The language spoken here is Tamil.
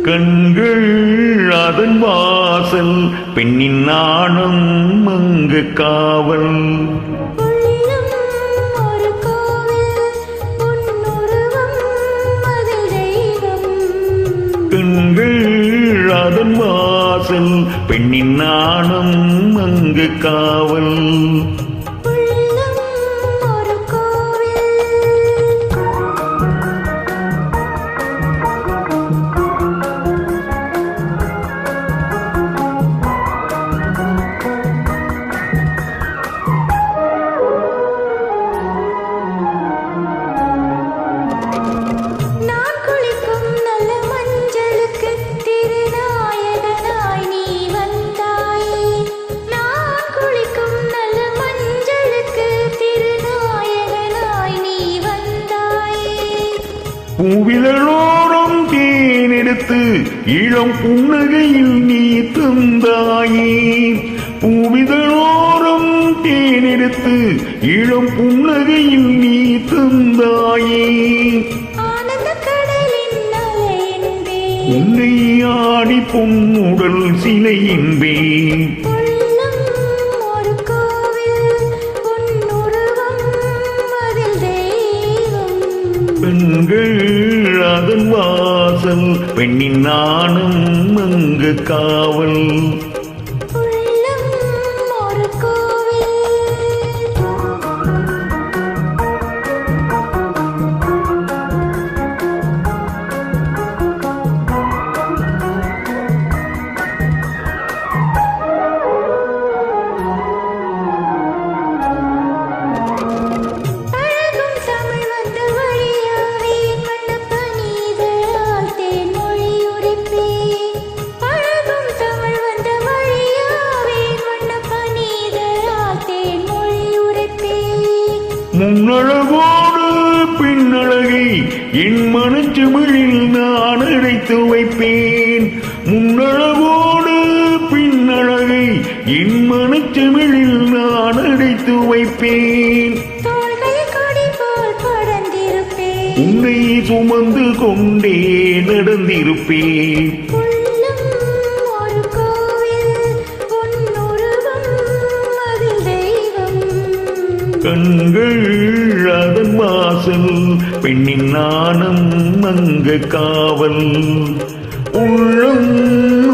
கண்கள் அதன் வாசல் பெண்ணின் நாணம் அங்கு காவல். கண்கள் அதன் வாசல் பெண்ணின் நாணம் அங்கு காவல். பூவிதழோரம் தேனெடுத்து இளம் புன்னகையில் நீ தந்தாயே. பூவிதழோரம் தேனெடுத்து இளம் புன்னகையில் நீ தந்தாயே. உன்னை ஆடி பொன்னுடல் சிலை என்பேன். பெண்கள் அதன் வாசல் பெண்ணின் நாணம் அங்கு காவல். முன்னழகோடு பின்னழகை என் மனச்சுமிழில் நான் அழைத்து வைப்பேன். முன்னழகோடு பின்னழகை என் மனச்சுமிழில் நான் அழைத்து வைப்பேன். உன்னை சுமந்து கொண்டே நடந்திருப்பேன். கண்கள் அதன் வாசல் பெண்ணின் நாணம் அங்கு காவல். உள்ளம்